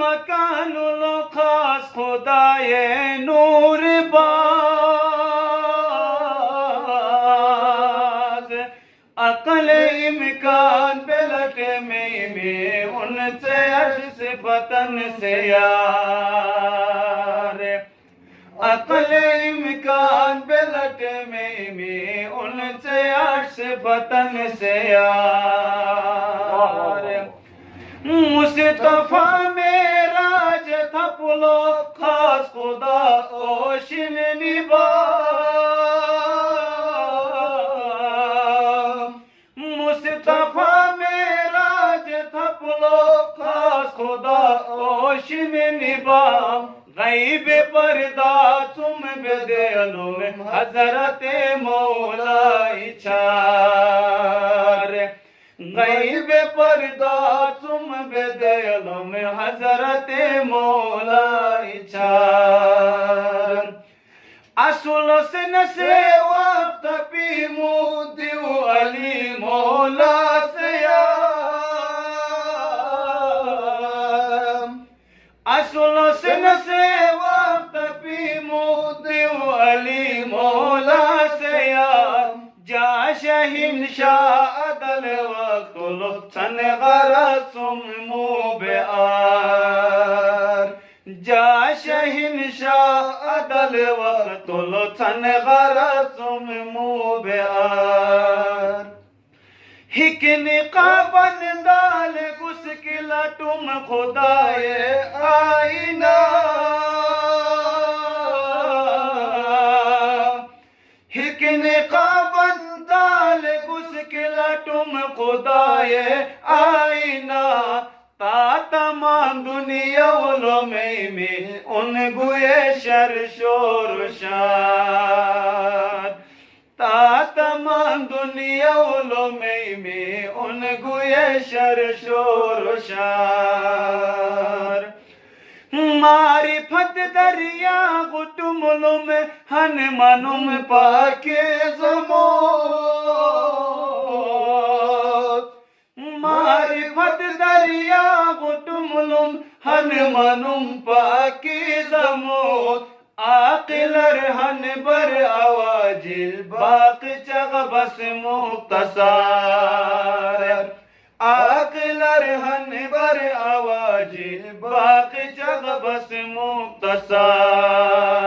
مکان الخاص خدای نور باز عقل امکان بلٹ میں ان سے عرش فتن سے یار عقل امکان بلٹ میں ان سے عرش فتن سے یار مصطفیٰ معراج تھا پلو خاص خدا اوشن نبا مصطفیٰ معراج تھا پلو خاص خدا اوشن نبا غیب پردہ تم بدلوں میں حضرت مولا چھار غیب پردہ تم بدلوں میں حضرت مولا چھار اصل سن سے وقت پی مودیو علی مولا سیام اصل سن سے وقت پی مودیو علی مولا سیام جا شہین شاہ عدل وقت لطن غرسم موبعار جا شہین شاہ عدل وقت لطن غرسم موبعار ہک نقابن دال گسکلا تم خدای آئینہ ہک نقابن دال گسکلا تم خدای آئینہ تا تمام دنیا علومی ان گوئے شر شور شاد تا تمام دنیا علومی ان گوئے شر شور شار معرفت دریا غٹم علم ہن منم پاکے زموت معرفت دریا غٹم علم ہن منم پاکے زموت عاقلر ہن بر آواجل باق چغ بس مختصار عاقلر ہن بر آواجل باق چغ بس مختصار